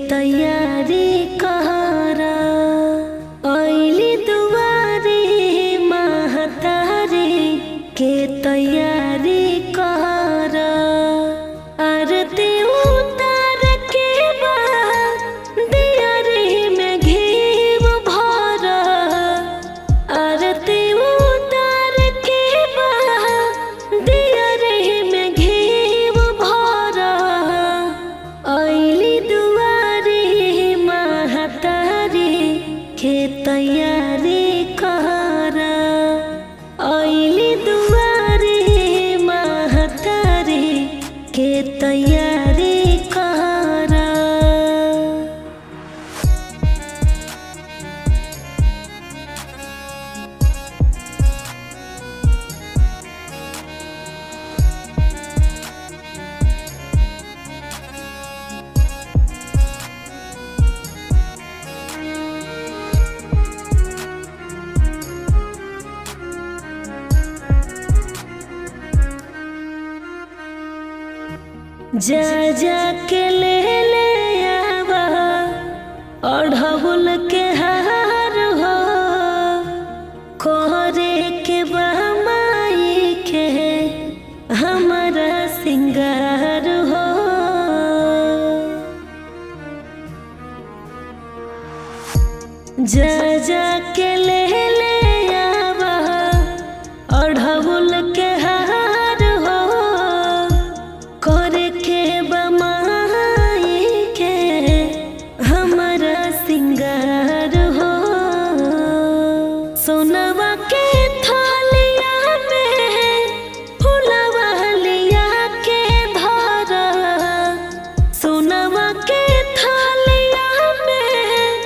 तैयारी कहरा आइली दुआरे महतारी के तैयारी कहरा आरती उतार के बाद दियारी में घी भरा आरती उतार के बाद दियारी में घी भरा आइली दुआरे महतारी के तैयारी कहरा आइली दुआरे महतारी के तैयारी कहरा। जा जा के ले आवा अढ़उल के हार हो कोहरे के बहमाई के हमारा सिंगार हो। जा जा के ले आवा अढ़उल के हार हो करे के बमाई के हमारा सिंगार हो। सोनवा के थालिया में फुलवा लिया के धरा सोनवा के थालिया में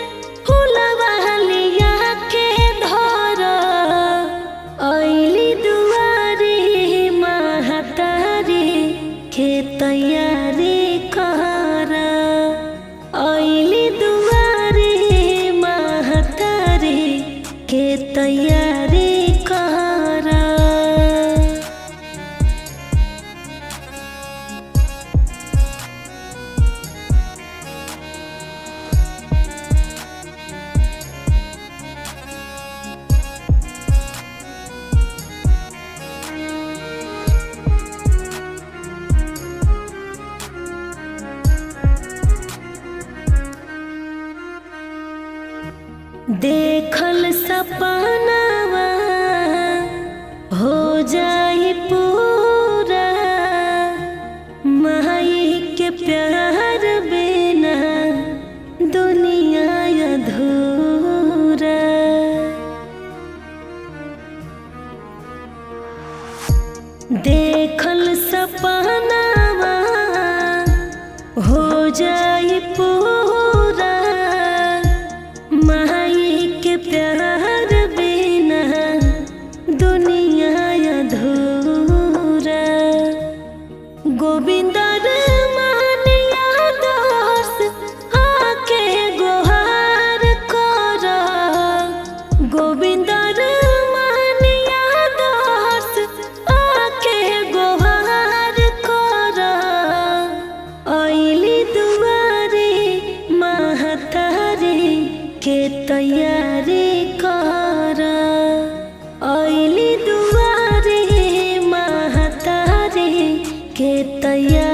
फुलवा लिया के धरा आइली दुआरे महतारी के तैयारी कहरा आइली दुआरे महतारी के तैयारी कहरा। देखल सपनावा हो जाई पूरा माई के प्यार बिना दुनिया अधूरा। देखल सपनावा हो जाई पूरा माई के प्यार बिना दुनिया अधूरा। गोविंदर मानिया दास आके गुहार करा गोविंदर मानिया दास आके गुहार करा आइली दुआरे महतारी के तैयारी कहरा आइली दुआरे महतारी के तैयारी।